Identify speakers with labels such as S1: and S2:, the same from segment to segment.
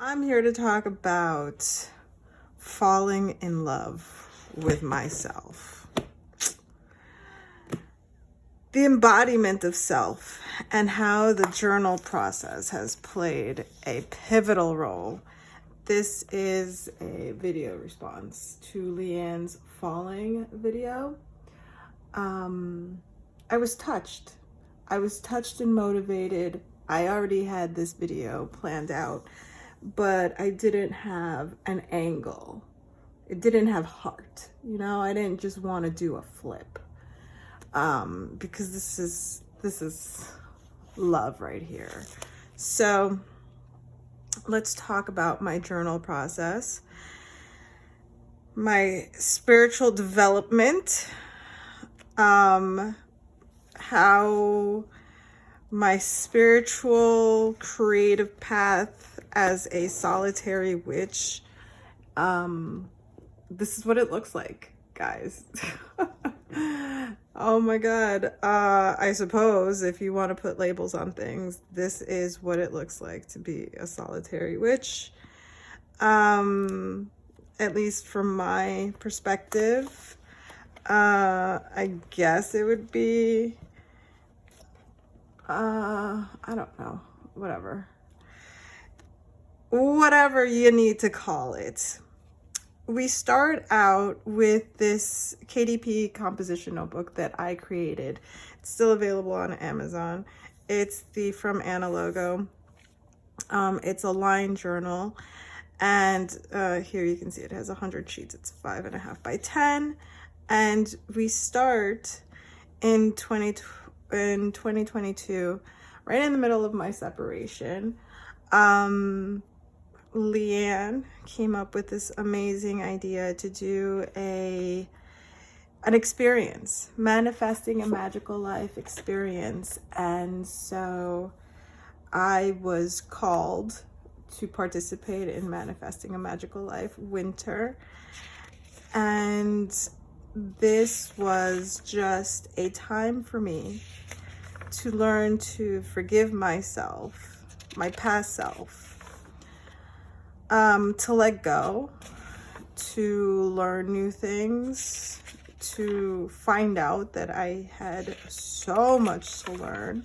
S1: I'm here to talk about falling in love with myself. The embodiment of self and how the journal process has played a pivotal role. This is a video response to Leanne's falling video. I was touched. I was touched and motivated. I already had this video planned out, but I didn't have an angle. It didn't have heart. I didn't just want to do a flip. Because this is love right here. So let's talk about my journal process, my spiritual development, how my spiritual creative path as a solitary witch. This is what it looks like, guys. Oh my God. I suppose if you want to put labels on things, this is what it looks like to be a solitary witch. At least from my perspective, I guess it would be, I don't know, whatever you need to call it. We start out with this KDP composition notebook that I created. It's still available on Amazon. It's the From Anna logo. It's a line journal. And here you can see it has 100 sheets. It's 5.5 by 10. And we start in 2022, right in the middle of my separation. Leanne came up with this amazing idea to do an experience, manifesting a magical life experience. And so I was called to participate in manifesting a magical life winter. And this was just a time for me to learn to forgive myself, my past self, to let go, to learn new things, to find out that I had so much to learn.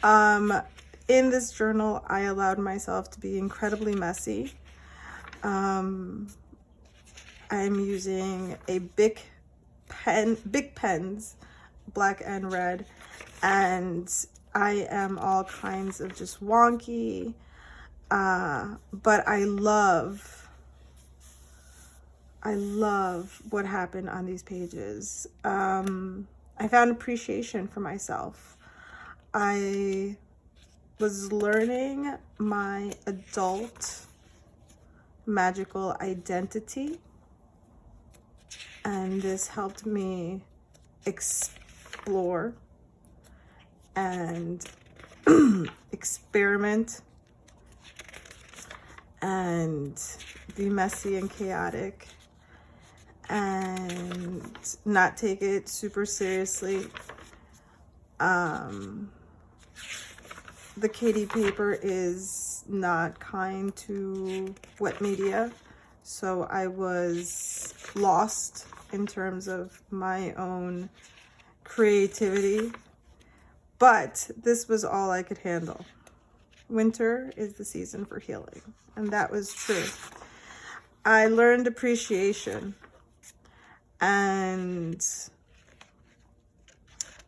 S1: In this journal, I allowed myself to be incredibly messy. I'm using a big pens, black and red, and I am all kinds of just wonky. But I love what happened on these pages. I found appreciation for myself. I was learning my adult magical identity, and this helped me explore and experiment and be messy and chaotic and not take it super seriously. The KD paper is not kind to wet media, so I was lost in terms of my own creativity, but this was all I could handle. Winter is the season for healing, and that was true. I learned appreciation, and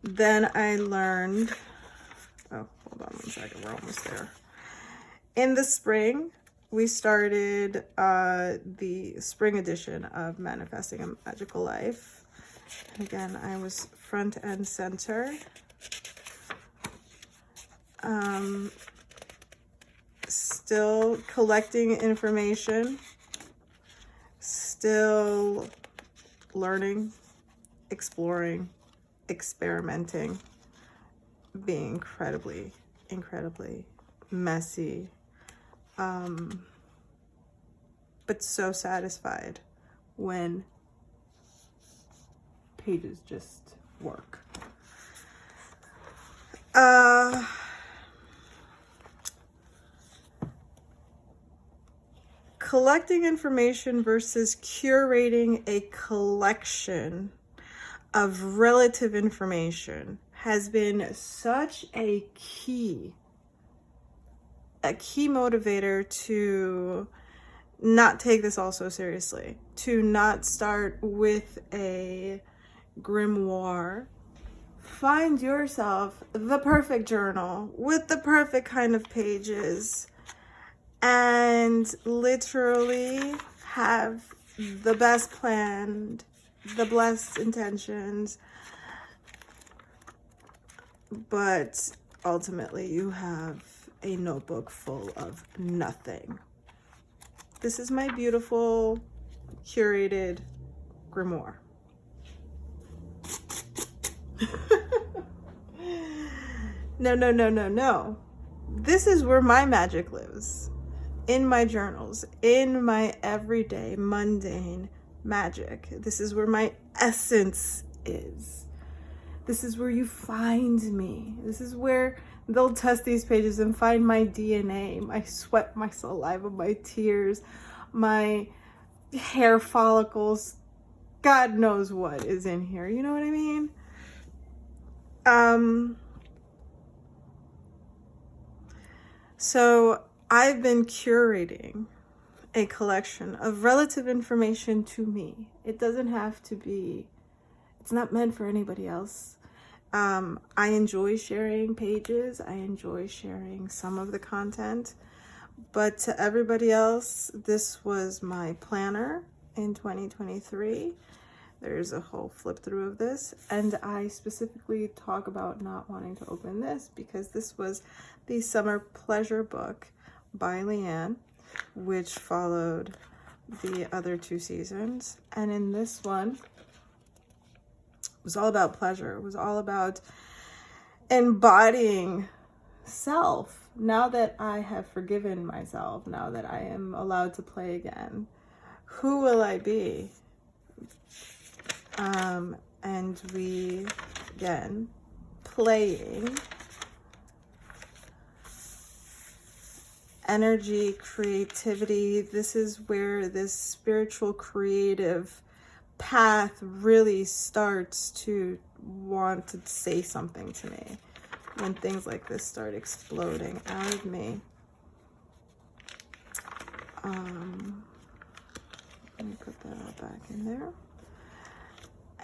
S1: then I learned, oh, hold on 1 second, we're almost there. In the spring, we started the spring edition of Manifesting a Magical Life. Again, I was front and center. Still collecting information, still learning, exploring, experimenting, being incredibly messy, but so satisfied when pages just work. collecting information versus curating a collection of relative information has been such a key motivator to not take this all so seriously, to not start with a grimoire. Find yourself the perfect journal with the perfect kind of pages and literally have the best planned, the blessed intentions, but ultimately you have a notebook full of nothing. This is my beautiful curated grimoire. No. This is where my magic lives. In my journals, in my everyday mundane magic. This is where my essence is. This is where you find me. This is where they'll test these pages and find my DNA, my sweat, my saliva, my tears, my hair follicles. God knows what is in here. You know what I mean? So I've been curating a collection of relative information to me. It doesn't have to be, it's not meant for anybody else. I enjoy sharing pages. I enjoy sharing some of the content, but to everybody else, this was my planner in 2023. There's a whole flip through of this, and I specifically talk about not wanting to open this because this was the Summer Pleasure book by Leanne, which followed the other 2 seasons. And in this one, it was all about pleasure. It was all about embodying self. Now that I have forgiven myself, now that I am allowed to play again, who will I be? And we, again, playing, energy, creativity. This is where this spiritual creative path really starts to want to say something to me. When things like this start exploding out of me. Let me put that all back in there.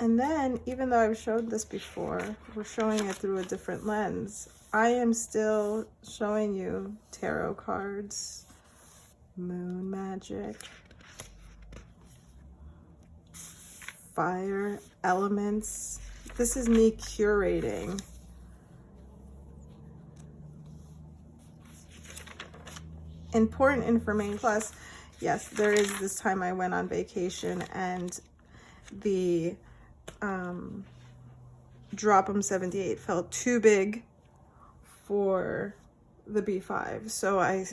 S1: And then, even though I've showed this before, we're showing it through a different lens. I am still showing you tarot cards, moon magic, fire elements. This is me curating important information. Plus, yes, there is this time I went on vacation and the Drop 'em 78 felt too big for the B5. So I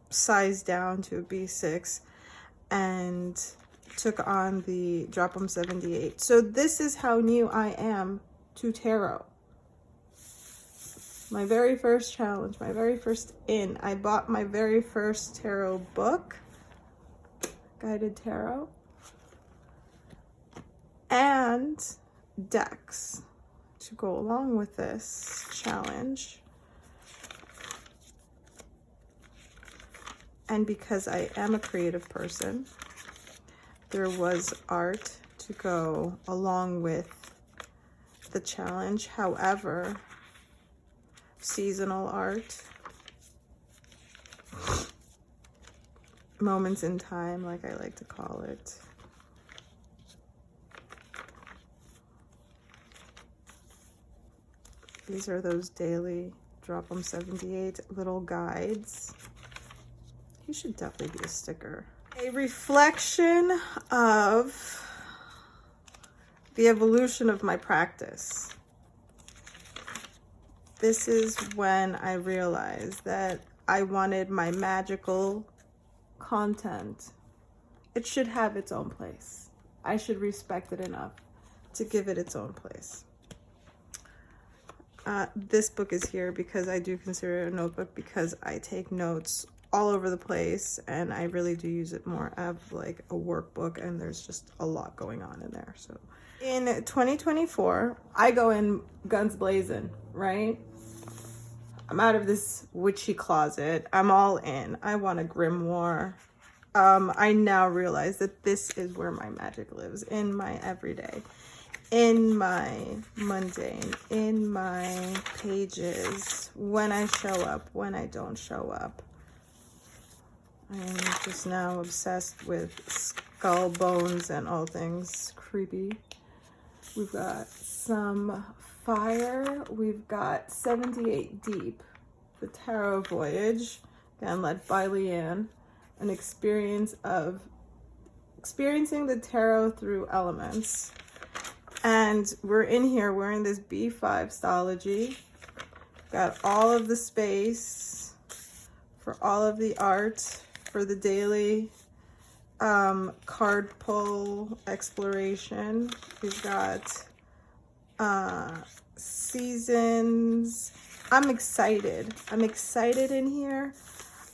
S1: sized down to a B6 and took on the Drop 'em 78. So this is how new I am to tarot. My very first challenge, my very first I bought my very first tarot book, Guided Tarot, and decks to go along with this challenge. And because I am a creative person, there was art to go along with the challenge. However, seasonal art, moments in time, like I like to call it. These are those daily Drop 'em 78 little guides. You should definitely be a sticker. A reflection of the evolution of my practice. This is when I realized that I wanted my magical content. It should have its own place. I should respect it enough to give it its own place. This book is here because I do consider it a notebook, because I take notes all over the place, and I really do use it more of like a workbook, and there's just a lot going on in there. So in 2024, I go in guns blazing, right? I'm out of this witchy closet. I'm all in. I want a grimoire. I now realize that this is where my magic lives, in my everyday, in my mundane, in my pages, when I show up, when I don't show up. I'm just now obsessed with skull bones and all things creepy. We've got some fire. We've got 78 Deep, the Tarot Voyage, again led by Leanne, an experience of experiencing the tarot through elements. And we're in here, we're in this B5 stology. Got all of the space for all of the art, for the daily card pull exploration. We've got seasons. I'm excited in here.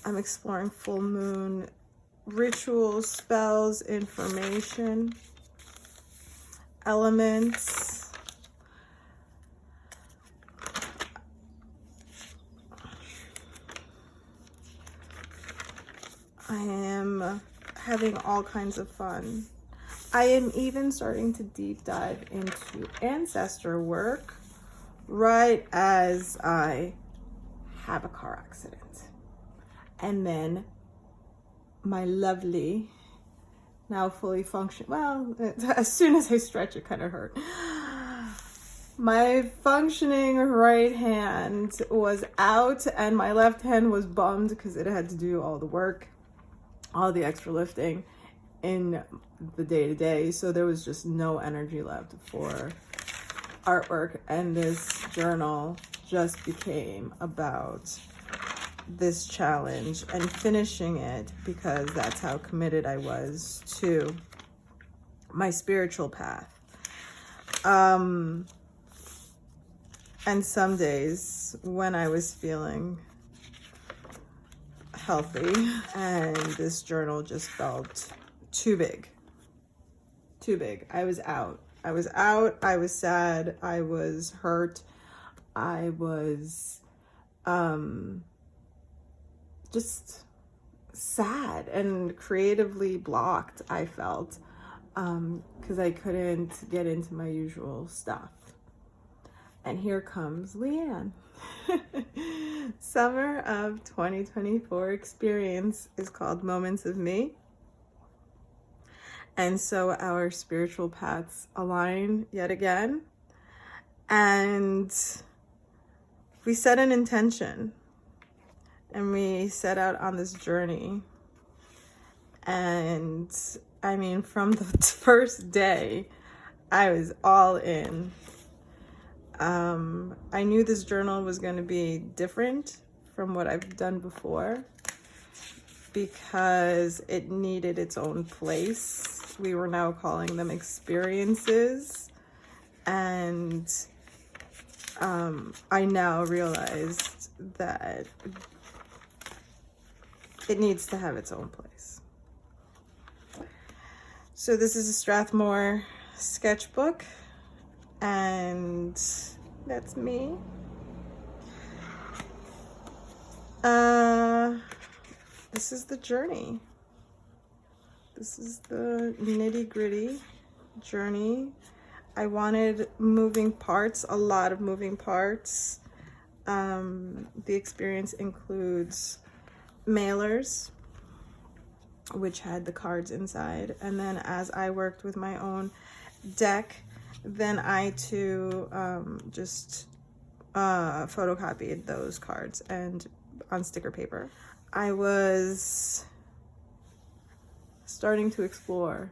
S1: I'm exploring full moon rituals, spells, information, elements. I am having all kinds of fun. I am even starting to deep dive into ancestor work right as I have a car accident. And then my lovely, now fully function, well, as soon as I stretch, it kind of hurt. My functioning right hand was out and my left hand was bummed because it had to do all the work, all the extra lifting in the day-to-day. So there was just no energy left for artwork, and this journal just became about this challenge and finishing it, because that's how committed I was to my spiritual path. And some days when I was feeling healthy and this journal just felt too big. I was out. I was sad. I was hurt. I was just sad and creatively blocked, I felt, because I couldn't get into my usual stuff. And here comes Leanne. Summer of 2024 experience is called Moments of Me. And so our spiritual paths align yet again. And we set an intention. And we set out on this journey. And I mean, from the first day, I was all in. I knew this journal was going to be different from what I've done before, because it needed its own place. We were now calling them experiences. And I now realized that it needs to have its own place. So this is a Strathmore sketchbook, and that's me. This is the journey. This is the nitty-gritty journey. I wanted moving parts, a lot of moving parts. The experience includes mailers, which had the cards inside, and then as I worked with my own deck, then I too just photocopied those cards and on sticker paper. I was starting to explore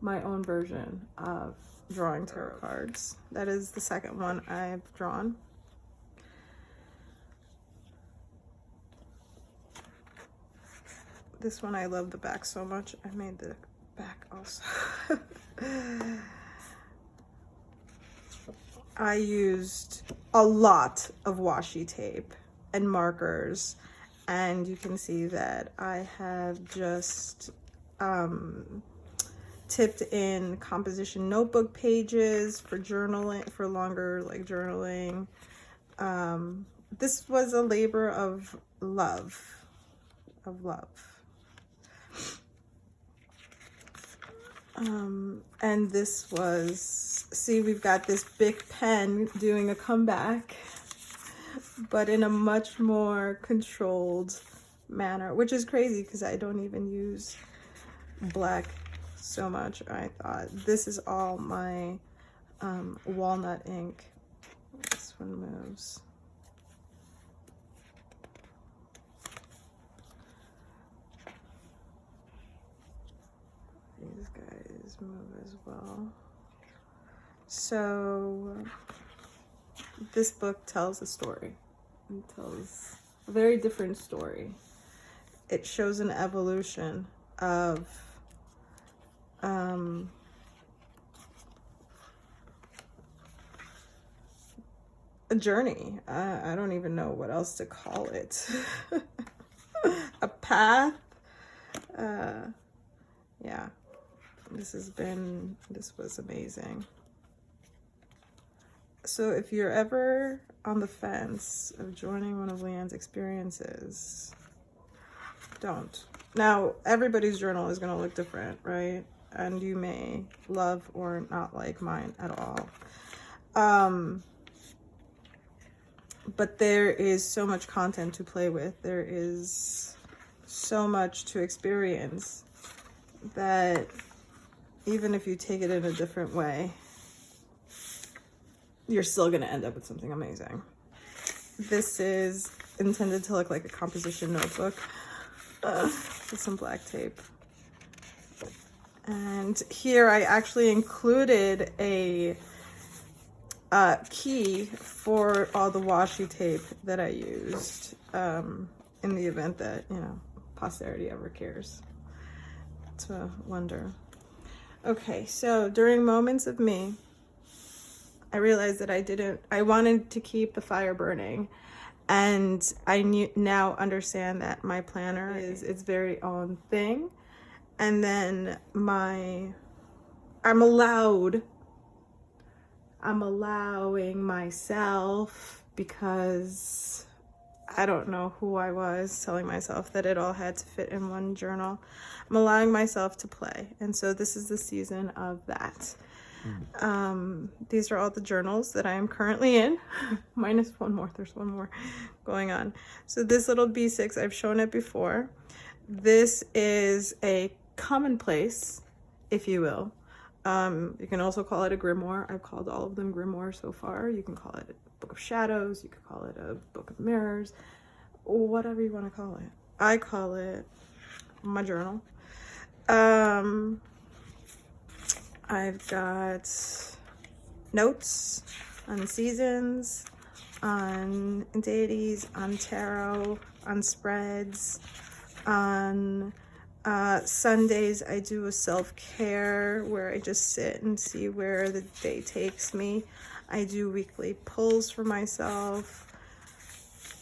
S1: my own version of drawing tarot cards. That is the second one I've drawn. This one, I love the back so much, I made the back also. I used a lot of washi tape and markers And you can see that I have just tipped in composition notebook pages for journaling, for longer like journaling. This was a labor of love. And this was, see, we've got this big pen doing a comeback, but in a much more controlled manner, which is crazy because I don't even use black so much. I thought this is all my walnut ink. This one moves. These guys move as well. So this book tells a story. It tells a very different story. It shows an evolution of a journey. I don't even know what else to call it. A path. Yeah. This was amazing. So if you're ever on the fence of joining one of Leanne's experiences, don't. Now, everybody's journal is going to look different, right? And you may love or not like mine at all. But there is so much content to play with. There is so much to experience that even if you take it in a different way, you're still going to end up with something amazing. This is intended to look like a composition notebook with some black tape. And here I actually included a key for all the washi tape that I used in the event that, you know, posterity ever cares to wonder. Okay, so during moments of me, I realized that I wanted to keep the fire burning, and I now understand that my planner is its very own thing. And then I'm allowing myself, because I don't know who I was telling myself that it all had to fit in one journal. I'm allowing myself to play. And so this is the season of that. These are all the journals that I am currently in, minus one more. There's one more going on. So this little B6, I've shown it before. This is a Commonplace, if you will. You can also call it a grimoire. I've called all of them grimoires so far. You can call it a book of shadows. You could call it a book of mirrors, whatever you want to call it. I call it my journal. I've got notes on seasons, on deities, on tarot, on spreads. On Sundays, I do a self-care where I just sit and see where the day takes me. I do weekly pulls for myself.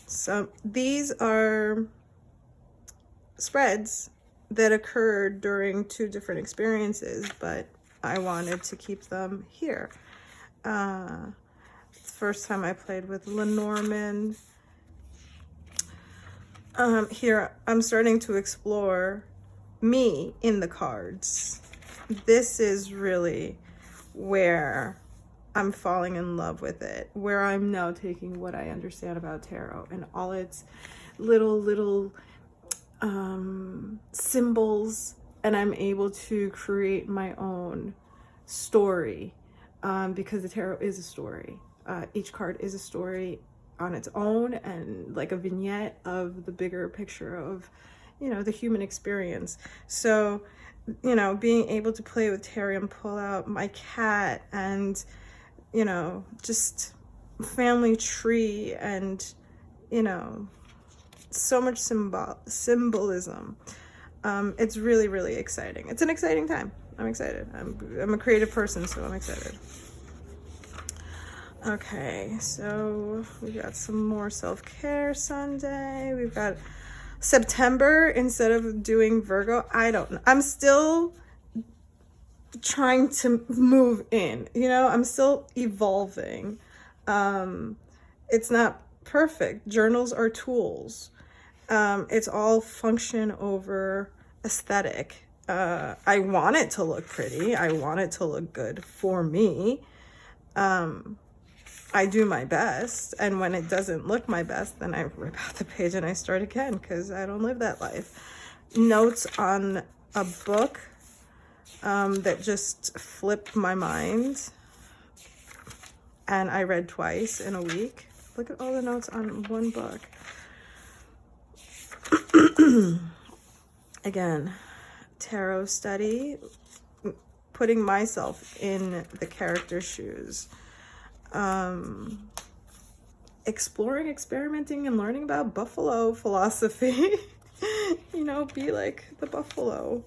S1: So these are spreads that occurred during 2 different experiences, but I wanted to keep them here. It's the first time I played with Lenormand. Here I'm starting to explore me in the cards. This is really where I'm falling in love with it, where I'm now taking what I understand about tarot and all its little symbols, and I'm able to create my own story, because the tarot is a story. Each card is a story on its own, and like a vignette of the bigger picture of, you know, the human experience. So, you know, being able to play with tarot and pull out my cat and, you know, just family tree and, you know, so much symbolism. It's really, really exciting. It's an exciting time. I'm excited. I'm a creative person, so I'm excited. Okay, so we got some more self-care Sunday. We've got September instead of doing Virgo. I don't know. I'm still trying to move in, you know, I'm still evolving. It's not perfect. Journals are tools. It's all function over aesthetic. I want it to look pretty. I want it to look good for me. I do my best, and when it doesn't look my best, then I rip out the page and I start again, because I don't live that life. Notes on a book that just flipped my mind, and I read twice in a week. Look at all the notes on one book. Again, tarot study, putting myself in the character's shoes. Exploring, experimenting, and learning about buffalo philosophy. You know, be like the buffalo.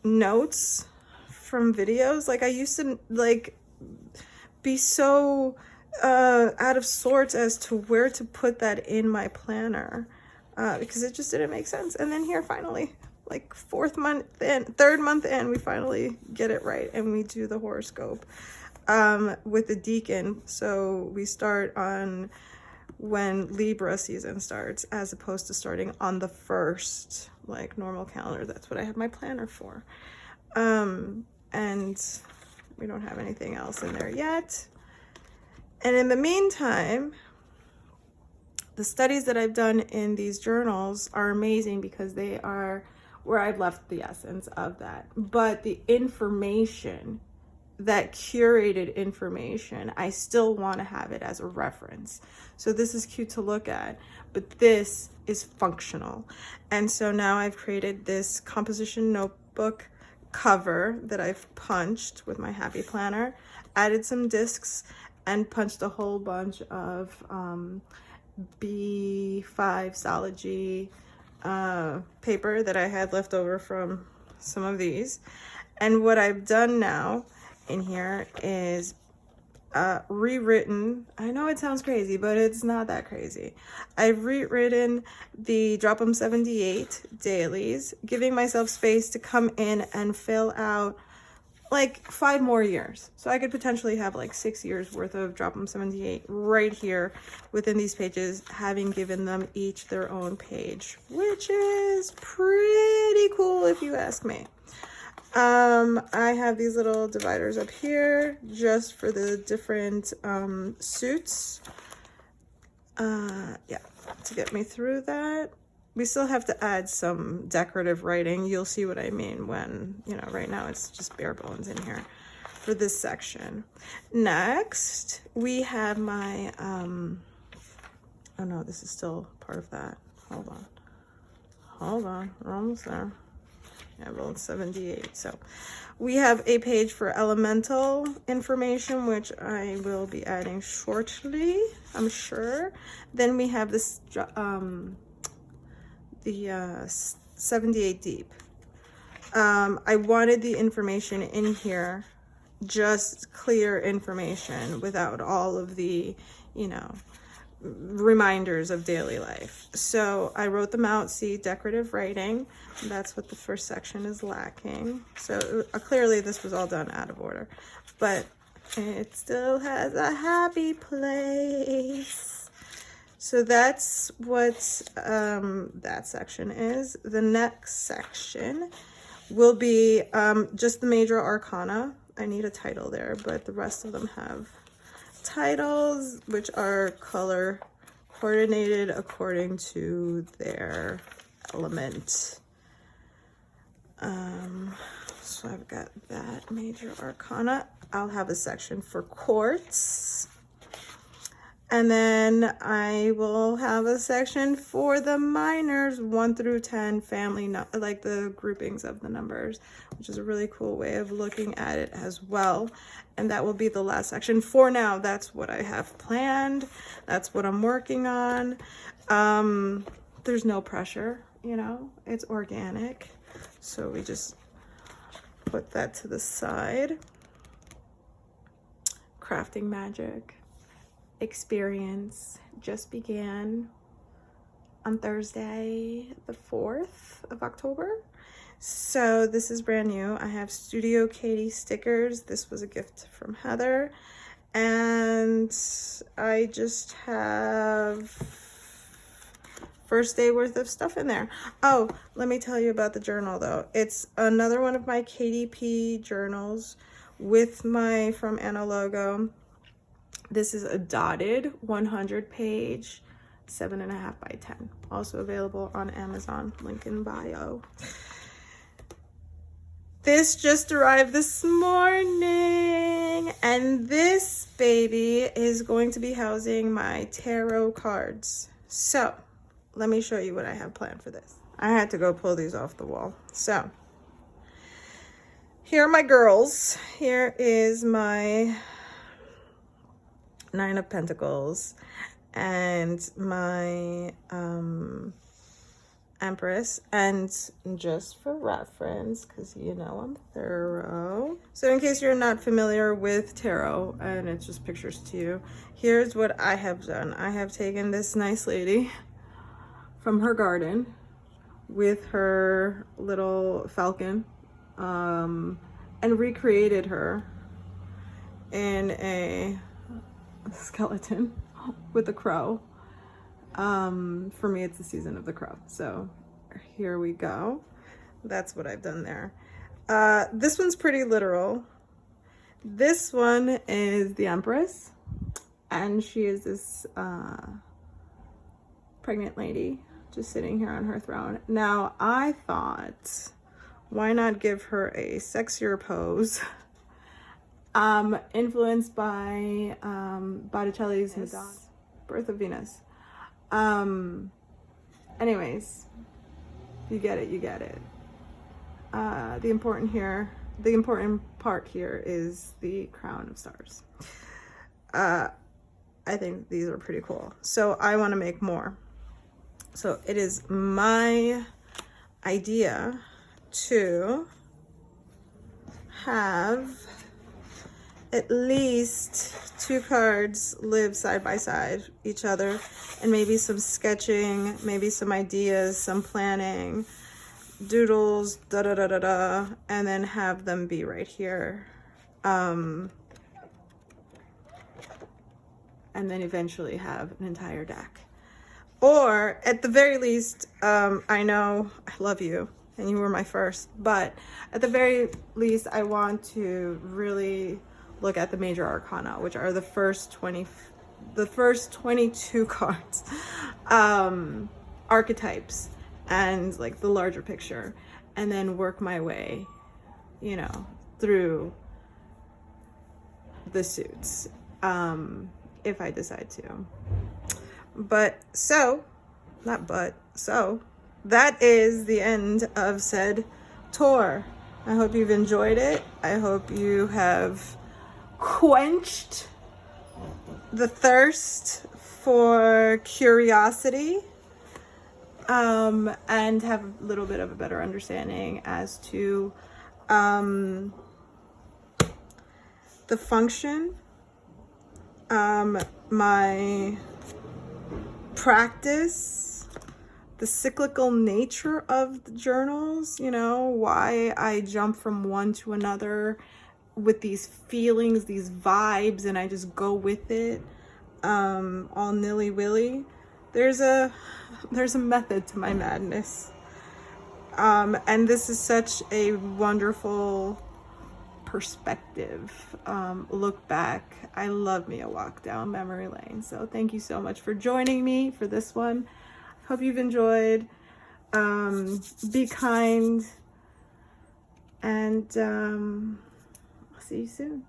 S1: Notes from videos. Like, I used to like be so out of sorts as to where to put that in my planner, because it just didn't make sense. And then here, finally, like third month in, we finally get it right, and we do the horoscope with the deacon. So we start on when Libra season starts, as opposed to starting on the 1st, like normal calendar. That's what I have my planner for. And we don't have anything else in there yet. And in the meantime, the studies that I've done in these journals are amazing, because they are where I've left the essence of that. But the information, that curated information, I still want to have it as a reference. So this is cute to look at, but this is functional. And so now I've created this composition notebook cover that I've punched with my Happy Planner, added some discs, and punched a whole bunch of B5 Solid G paper that I had left over from some of these. And what I've done now in here is rewritten. I know it sounds crazy, but it's not that crazy. I've rewritten the Drop 'em 78 dailies, giving myself space to come in and fill out like 5 more years. So I could potentially have like 6 years worth of Drop 'em 78 right here within these pages, having given them each their own page, which is pretty cool if you ask me. I have these little dividers up here just for the different suits. Yeah, to get me through that. We still have to add some decorative writing. You'll see what I mean when, you know, right now it's just bare bones in here for this section. Next, we have my, oh no, this is still part of that. Hold on, we're almost there. Yeah, well, it's 78. So we have a page for elemental information, which I will be adding shortly, I'm sure. Then we have this, the 78 deep. I wanted the information in here, just clear information without all of the, you know, reminders of daily life. So I wrote them out. See, decorative writing, that's what the first section is lacking. So clearly this was all done out of order, but it still has a happy place. So that's what that section is. The next section will be just the major arcana. I need a title there, but the rest of them have titles, which are color coordinated according to their element. So I've got that major arcana. I'll have a section for quartz, and then I will have a section for the minors, 1 through 10 family, like the groupings of the numbers, which is a really cool way of looking at it as well. And that will be the last section for now. That's what I have planned. That's what I'm working on. There's no pressure, you know, it's organic. So we just put that to the side. Crafting magic. experience just began on Thursday, the 4th of October. So this is brand new. I have Studio Katie stickers. This was a gift from Heather. And I just have first day worth of stuff in there. Oh, let me tell you about the journal though. It's another one of my KDP journals with my From Anna logo. This is a dotted 100 page, 7.5 by 10. Also available on Amazon, link in bio. This just arrived this morning, and this baby is going to be housing my tarot cards. So let me show you what I have planned for this. I had to go pull these off the wall. So here are my girls. Here is my Nine of Pentacles and my Empress. And just for reference, because you know I'm thorough, so in case you're not familiar with tarot and it's just pictures to you, here's what I have done. I have taken this nice lady from her garden with her little falcon and recreated her in a skeleton with a crow. For me, it's the season of the crow. So here we go. That's what I've done there. This one's pretty literal. This one is the Empress, and she is this pregnant lady just sitting here on her throne. Now, I thought, why not give her a sexier pose? Influenced by Botticelli's Madonna, Birth of Venus. Anyways, you get it, you get it. The important part here is the crown of stars. I think these are pretty cool. So I want to make more. So it is my idea to have at least 2 cards live side by side each other, and maybe some sketching, maybe some ideas, some planning, doodles, da da da da da, and then have them be right here. And then eventually have an entire deck. Or at the very least, I know I love you and you were my first, but at the very least, I want to really look at the major arcana, which are the first 22 cards, archetypes, and like the larger picture, and then work my way, you know, through the suits, if I decide to. So that is the end of said tour. I hope you've enjoyed it. I hope you have quenched the thirst for curiosity, and have a little bit of a better understanding as to the function, my practice, the cyclical nature of the journals, you know, why I jump from one to another with these feelings, these vibes, and I just go with it, all nilly-willy. There's a method to my madness, and this is such a wonderful perspective, look back. I love me a walk down memory lane. So thank you so much for joining me for this one. Hope you've enjoyed. Be kind, and I'll see you soon.